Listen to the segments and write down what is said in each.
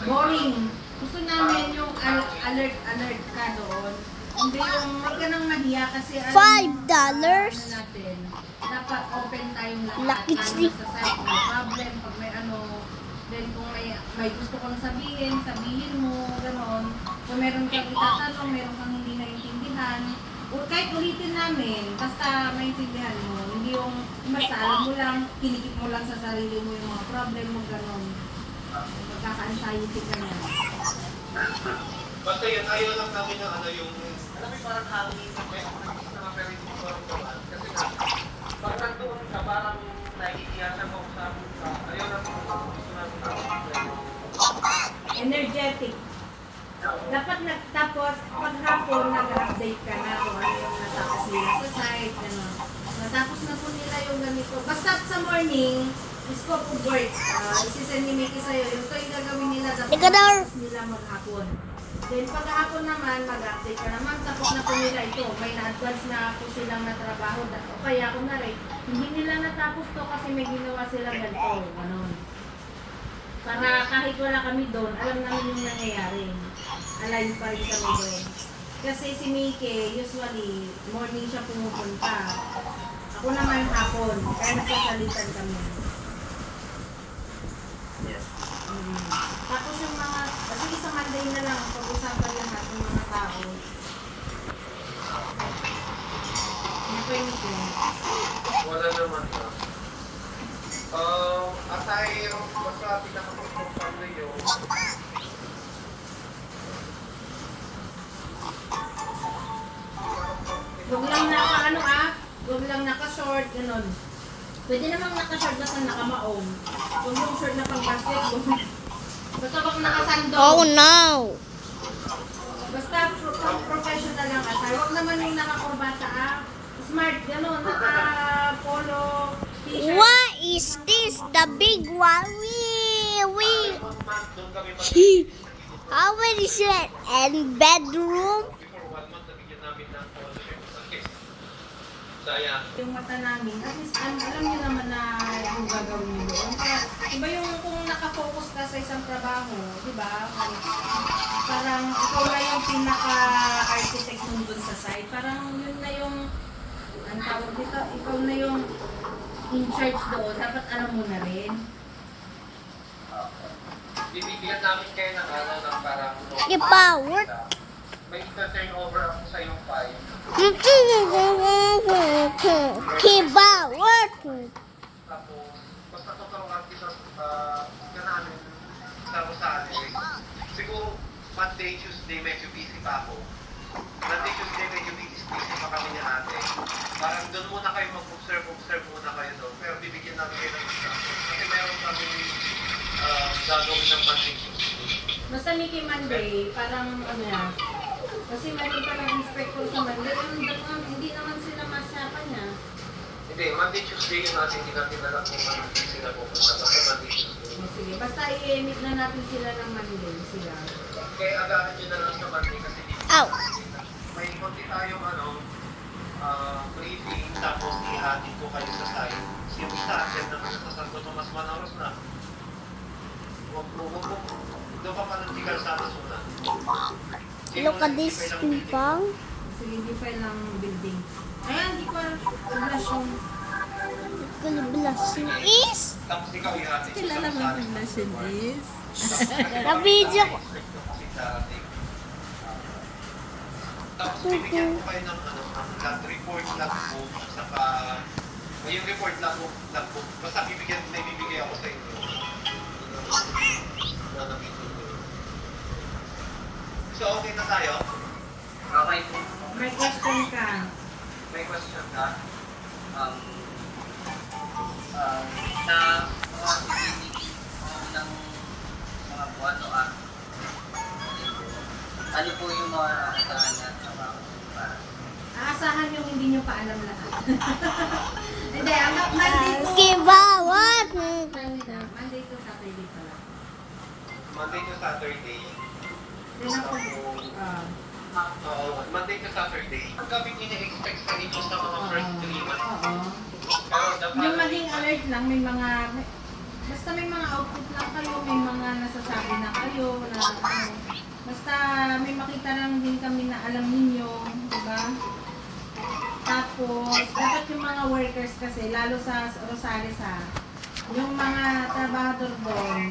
Boring. Gusto namin yung alert ka doon. Hindi yung huwag ka nang mahiya kasi $5. natin. Dapat open tayong lahat. Lucky Lalo stick. sa site, may problem, pag may then kung may gusto kang sabihin mo, gano'n. Kung meron kang itatanong, meron kang hindi naintindihan, o kahit ulitin namin, basta maintindihan mo. Hindi yung basta alam mo lang, kinikip mo lang sa sarili mo yung mga problem mo, gano'n. Magkaka-anxiety ka na. Basta yun, ayaw lang namin ng yung, alam mo parang hangin, may mga pero hindi ko parang gawan. Kasi nga, pag nandoon ka, parang nakikiyasan mo sa amin ka, ayaw lang gusto namin Energetic. Dapat tapos pag hapon, nag-update ka na kung ano yung natapos nila sa site, gano'n. Natapos na po nila yung ganito. Basta sa morning, scope of work, isisend ni Mickey sa'yo, yung ito yung gagawin nila, tapos nila maghapon. Then paghapon naman, mag-update ka naman, tapos na po nila ito. May na-advance na po silang natrabaho. O kaya kung na rin, hindi nila natapos to kasi may ginawa silang ganito. Ganon. Para kahit wala kami doon, alam namin yung nangyayari. Align pa rin kami doon. Kasi si Mickey, usually, morning siya pumupunta. Ako naman hapon, kaya nagsasalitan kami. Yes. Tapos yung mga, sige sa Monday na lang, pag-usapan lahat ng mga tao. Ano pa yun ito? Wala naman na. Asay, basta pinaka-perform na yun. Huwag lang huwag lang naka-short, gano'n. Pwede namang naka-short na sa nakamaong. Huwag yung short na pang basketball. Basta pag nakasando. Oh no! Basta professional lang ka. Huwag naman yung nakakurbata Smart, gano'n. Naka-polo, t-shirt. What is this? The big one? How many set and bedroom? Before 1 month, nabigyan namin ng scholarship. Sayang. Yung mata namin, at least alam niyo naman na yung gagawin niyo doon. Kaya, iba yung kung nakafocus ka sa isang trabaho, di ba? Parang ikaw na yung pinaka-architect nun doon sa site. Parang yun na yung, ang tawag dito, ikaw na yung in charge doon. Dapat alam mo na rin. Bibigyan namin kayo ng ng parang Iba, what? may turnover ako sa yung 5. Kiba, what? Tapos, basta tuturuan kita ka namin sa Rosales. Siguro, Monday, Tuesday, medyo busy pa ako. Monday, Tuesday, medyo busy pa kami ni ate. Parang doon muna kayo mag-observe muna kayo doon. Pero bibigyan namin kayo ng instruction. Kasi meron kami gagawin ng Monday, Tuesday. Basta Mickey Monday, parang ano yan. Kasi meron pa ng inspector sa Monday. Hindi naman sila masyapan niya. Hindi, Monday, Tuesday yun natin. Hindi natin alam kung ano sila pupunta. Basta Monday, Tuesday. Sige, basta i-emit na natin sila ng Monday sila. Kaya agahan nyo na lang sa Monday kasi Ow. may konti tayong briefing tapos ihatid ko kayo sa site. Yung isa, siya naman sa Santo Tomas Manaros na. Huwag doon ka pa ng tigal sa Nasuna. Look at this people. Sige, hindi pa lang building. Ayan, hindi pa blush yung... Blessing is. Tapos ikaw ihatid ko sa site. is? The video. Tapos bibigyan ko kayo ng log report, logbook, saka yung report logbook. Basta may bibigay ako sa inyo. So okay na tayo? Okay. May question ka. May question ka? Sa mga ng mga buwan o ano po yung mga asahan niya sa mga para? Aasahan yung hindi nyo pa alam lahat. Hindi, Monday to... Kiba, what? Monday to Saturday pala. Monday to Saturday. Then ako, Monday to Saturday. Ang gabi ini-expect sa inyo sa mga first 3 months. oo. Pero the Yung maging alert lang, may mga... Basta may mga output lang kayo, may mga nasasabi na kayo na ano. Basta may makita lang din kami na alam ninyo, di ba? Tapos, dapat yung mga workers kasi, lalo sa Rosales ha, yung mga trabahador doon,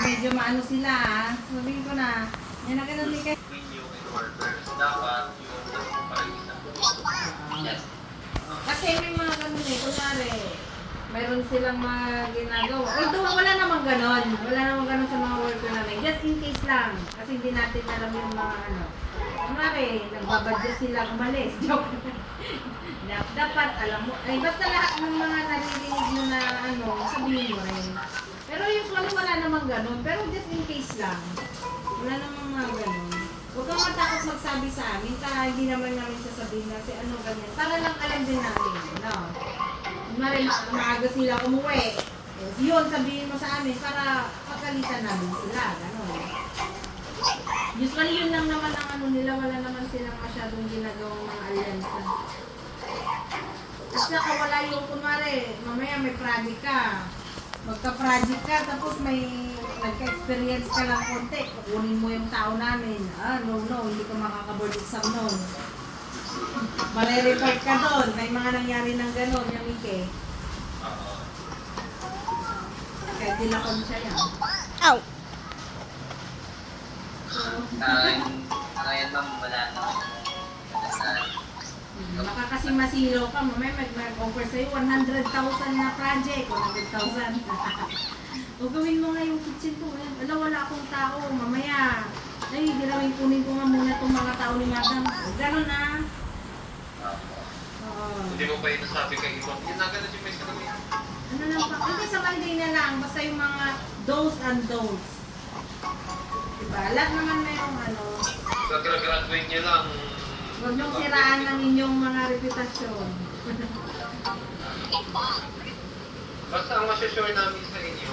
medyo maano sila ha. Sabihin ko na, yan na ganun din kayo. Ninyo and workers, dapat yung parang isang Yes. Kasi may mga ganun eh, kunyari, mayroon silang mga ginagawa. Although wala namang ganon. Wala namang ganon sa mga worker namin. Just in case lang. Kasi hindi natin alam yung mga ano. Kunyari, nagbabadya sila umalis. Joke. Dapat alam mo. Ay, basta lahat ng mga naririnig nyo na ano, sabihin mo rin. Pero usually wala namang ganon. Pero just in case lang. Wala namang mga ganon. Huwag kang matakot magsabi sa amin. Kaya hindi naman namin sasabihin na si ano ganyan. Para lang alam din namin. No? Kunwari, maaga sila umuwi. Yes, yun, sabihin mo sa amin para pagkalitan namin sila. Ganon. Usually yun lang naman ang ano nila. Wala naman silang masyadong ginagawang mga alyansa. At saka wala yung kunwari, mamaya may project ka. Magka-project ka, tapos may nagka-experience ka lang konti. Kukunin mo yung tao namin. No, hindi ka makaka-board exam nun. Mare-report ka doon. May mga nangyari ng gano'n, yung Ike. Kahit dilakon siya yan. Ow. Ngayon ma'am, wala na. Baka kasi masilaw ka, mamaya mag-offer sa'yo 100,000 na project. 100,000. O gawin mo nga yung kitchen ko. Wala akong tao. Mamaya, ay, ginawin kunin ko nga muna itong mga tao ni Madam. Ganon na. Oo. Hindi mo pa inasabi kay ibang, yun na ganun yung may sabi. Ano lang pa? Hindi sa Monday na lang. Basta yung mga do's and don'ts. Diba? Lahat naman mayroong ano. Sa graduate niya lang. Huwag niyong siraan ng inyong mga reputasyon. Basta ang masyasure namin sa inyo,